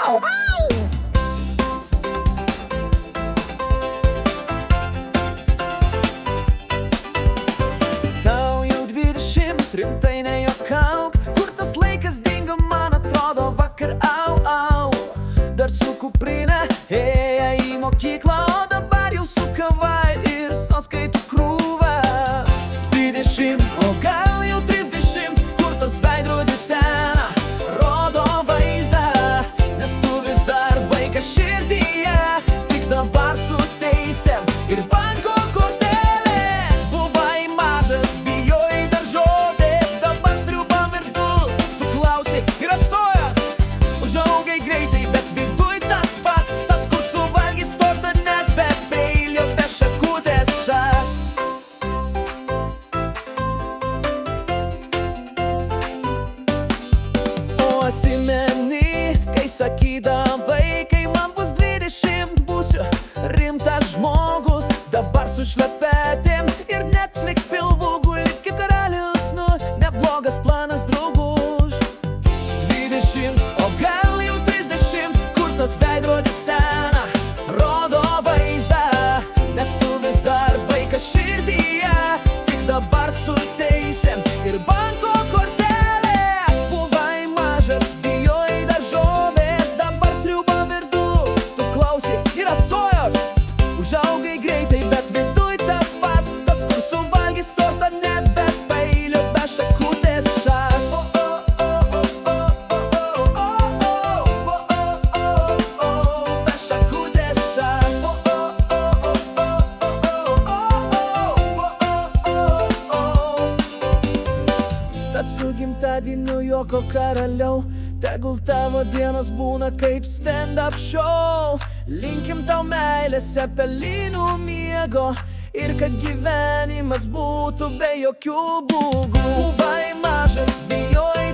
Tau jau 20, rimtai nejuokauk, kur tas laikas dingo, man atrodo vakar, au. Dar su kuprinė ėję į mokyklą, o dabar jau su kava ir sąskaitų krūva. 20, o gal jau 30, kur tas veidrodis sena rodo vaizdą, nes tu vis dar vaikas širdyje, tik dabar su teisėm ir banko kortelė. Buvai mažas, bijojai daržovės, dabar sriubą virdu, tu klausai yra sojos. Užaugai greitai, bet viduj tas pats, tas kur suvalgys tortą net be peilio, be šakutės šast. O atsimeni, kai sakydavai, kai man bus 20, būsiu rimtas žmogus. Dabar su šlepetėm ir Netflix pilvu guli kaip karalius, nu, neblogas planas, drauguž. 20, o gal jau 30, kur tas veidrodis sena rodo vaizdą, nes tu vis dar vaikas širdyje, tik dabar su teisėm ir banko kortelė. Buvai mažas, bijojai daržovės, dabar sriubą virdu, tu klausai yra sojos. Užaugai greitai, bet viduj tas pats, tas kur suvalgys tortą net be peilio, be šakutės šast. Be šakutės šast. Tad su gimtadieniu juoko karaliau, tegul tavo dienos būna kaip stand-up show. Linkim tau meilės, cepelinų miego ir kad gyvenimas būtų be jokių būgų. Buvai mažas, bijojai